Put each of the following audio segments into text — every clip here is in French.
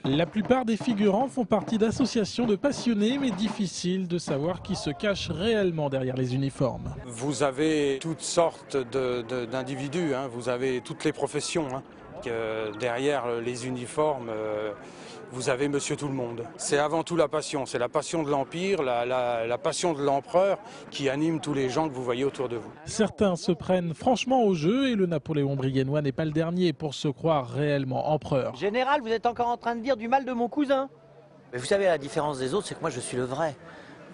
La plupart des figurants font partie d'associations de passionnés, mais difficile de savoir qui se cache réellement derrière les uniformes. Vous avez toutes sortes d'individus, hein. Vous avez toutes les professions, hein. Derrière les uniformes, vous avez Monsieur Tout-le-Monde. C'est avant tout la passion, c'est la passion de l'Empire, la passion de l'Empereur qui anime tous les gens que vous voyez autour de vous. Certains se prennent franchement au jeu et le Napoléon briennois n'est pas le dernier pour se croire réellement empereur. Général, vous êtes encore en train de dire du mal de mon cousin? Mais vous savez, la différence des autres, c'est que moi je suis le vrai.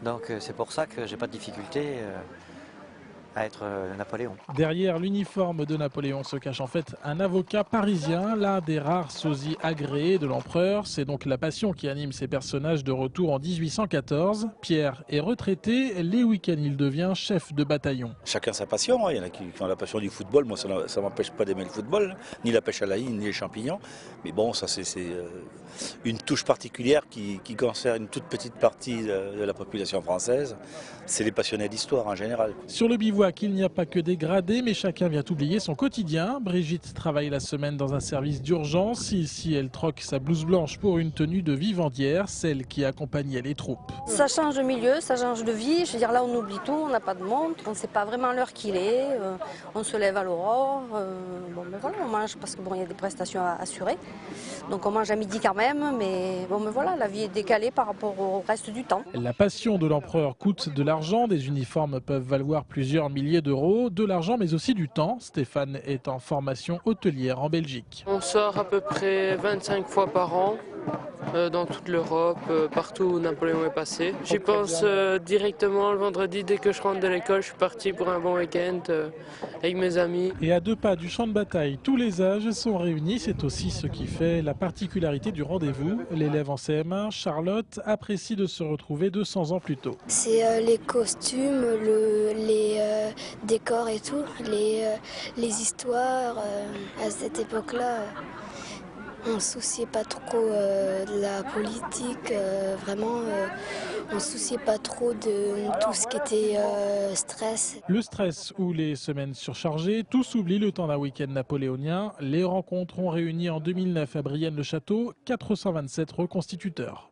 Donc c'est pour ça que j'ai pas de difficulté à être Napoléon. Derrière l'uniforme de Napoléon se cache en fait un avocat parisien, l'un des rares sosies agréés de l'empereur. C'est donc la passion qui anime ces personnages de retour en 1814. Pierre est retraité, les week-ends il devient chef de bataillon. Chacun sa passion, hein. Il y en a qui ont la passion du football, moi ça ne m'empêche pas d'aimer le football, ni la pêche à la ligne, ni les champignons. Mais bon, ça c'est une touche particulière qui concerne une toute petite partie de la population française. C'est les passionnés d'histoire en général. Sur le bivouac, il n'y a pas que des gradés, mais chacun vient oublier son quotidien. Brigitte travaille la semaine dans un service d'urgence. Ici, elle troque sa blouse blanche pour une tenue de vivandière, celle qui accompagnait les troupes. Ça change de milieu, ça change de vie. Je veux dire, là, on oublie tout, on n'a pas de montre, on ne sait pas vraiment l'heure qu'il est. On se lève à l'aurore. Bon, ben voilà, on mange parce que bon, il y a des prestations à assurer. Donc on mange à midi quand même, mais bon, ben voilà, la vie est décalée par rapport au reste du temps. La passion de l'empereur coûte de l'argent. Des uniformes peuvent valoir plusieurs milliers d'euros. De l'argent, mais aussi du temps. Stéphane est en formation hôtelière en Belgique. On sort à peu près 25 fois par an. Dans toute l'Europe, partout où Napoléon est passé. J'y pense directement le vendredi, dès que je rentre de l'école, je suis parti pour un bon week-end avec mes amis. Et à 2 pas du champ de bataille, tous les âges sont réunis. C'est aussi ce qui fait la particularité du rendez-vous. L'élève en CM1, Charlotte, apprécie de se retrouver 200 ans plus tôt. C'est les costumes, les décors et tout, les histoires. À cette époque-là, on ne se souciait pas trop de la politique, vraiment, on ne se souciait pas trop de tout ce qui était stress. Le stress ou les semaines surchargées, tout s'oublie le temps d'un week-end napoléonien. Les rencontres ont réuni en 2009 à Brienne-le-Château 427 reconstituteurs.